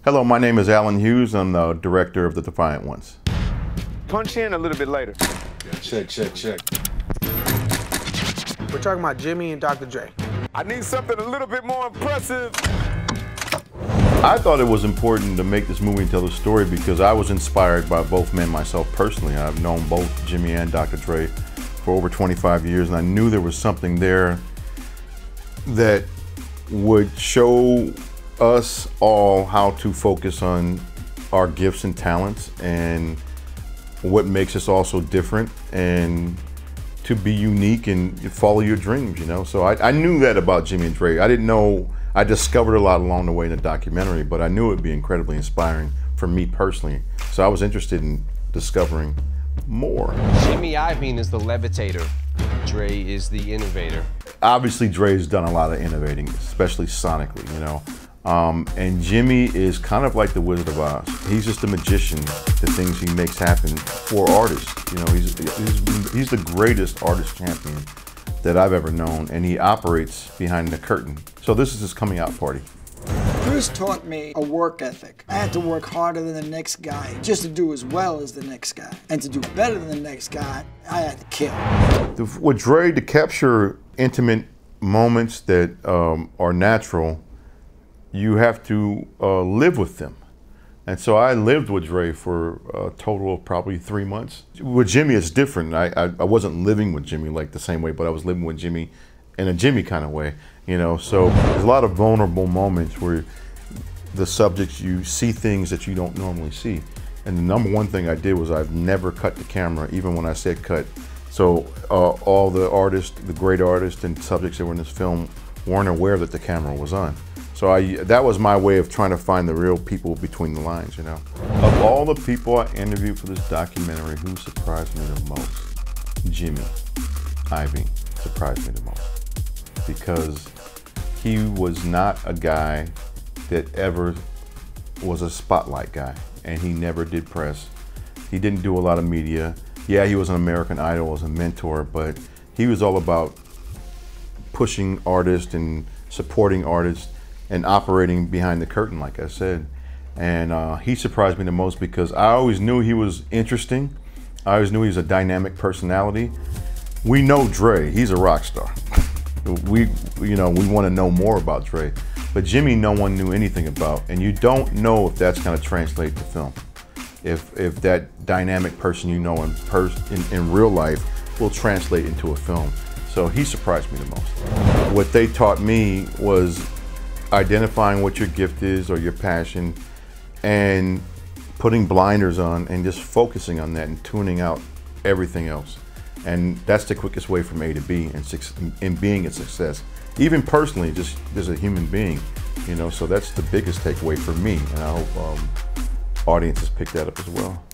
Hello, my name is Alan Hughes. I'm the director of the Defiant ones. Punch in a little bit later. Check. We're talking about Jimmy and Dr. Dre. I need something a little bit more impressive. I thought it was important to make this movie and tell the story because I was inspired by both men myself personally. I've known both Jimmy and Dr. Dre for over 25 years, and I knew there was something there that would show us all how to focus on our gifts and talents and what makes us all so different, and to be unique and follow your dreams, you know? So I knew that about Jimmy and Dre. I didn't know, I discovered a lot along the way in the documentary, but I knew it would be incredibly inspiring for me personally. So I was interested in discovering more. Jimmy Iovine is the levitator. Dre is the innovator. Obviously, Dre's done a lot of innovating, especially sonically, you know? And Jimmy is kind of like the Wizard of Oz. He's just a magician, the things he makes happen for artists. You know, he's the greatest artist champion that I've ever known, and he operates behind the curtain. So this is his coming out party. Bruce taught me a work ethic. I had to work harder than the next guy just to do as well as the next guy. And to do better than the next guy, I had to kill. With Dre, to capture intimate moments that are natural, you have to live with them. And so I lived with Dre for a total of probably 3 months. With Jimmy, it's different. I wasn't living with Jimmy like the same way, but I was living with Jimmy in a Jimmy kind of way, you know? So there's a lot of vulnerable moments where the subjects, you see things that you don't normally see. And the number one thing I did was I've never cut the camera, even when I said cut. So all the artists, the great artists and subjects that were in this film weren't aware that the camera was on. So that was my way of trying to find the real people between the lines, you know. Of all the people I interviewed for this documentary, who surprised me the most? Jimmy Iovine surprised me the most. Because he was not a guy that ever was a spotlight guy, and he never did press. He didn't do a lot of media. Yeah, he was an American Idol as a mentor, but he was all about pushing artists and supporting artists and operating behind the curtain, like I said. And he surprised me the most because I always knew he was interesting. I always knew he was a dynamic personality. We know Dre, he's a rock star. We want to know more about Dre. But Jimmy, no one knew anything about, and you don't know if that's going to translate to film. If that dynamic person you know in real life will translate into a film. So he surprised me the most. What they taught me was identifying what your gift is or your passion and putting blinders on and just focusing on that and tuning out everything else. And that's the quickest way from A to B and being a success. Even personally, just as a human being, you know, so that's the biggest takeaway for me. And I hope audiences pick that up as well.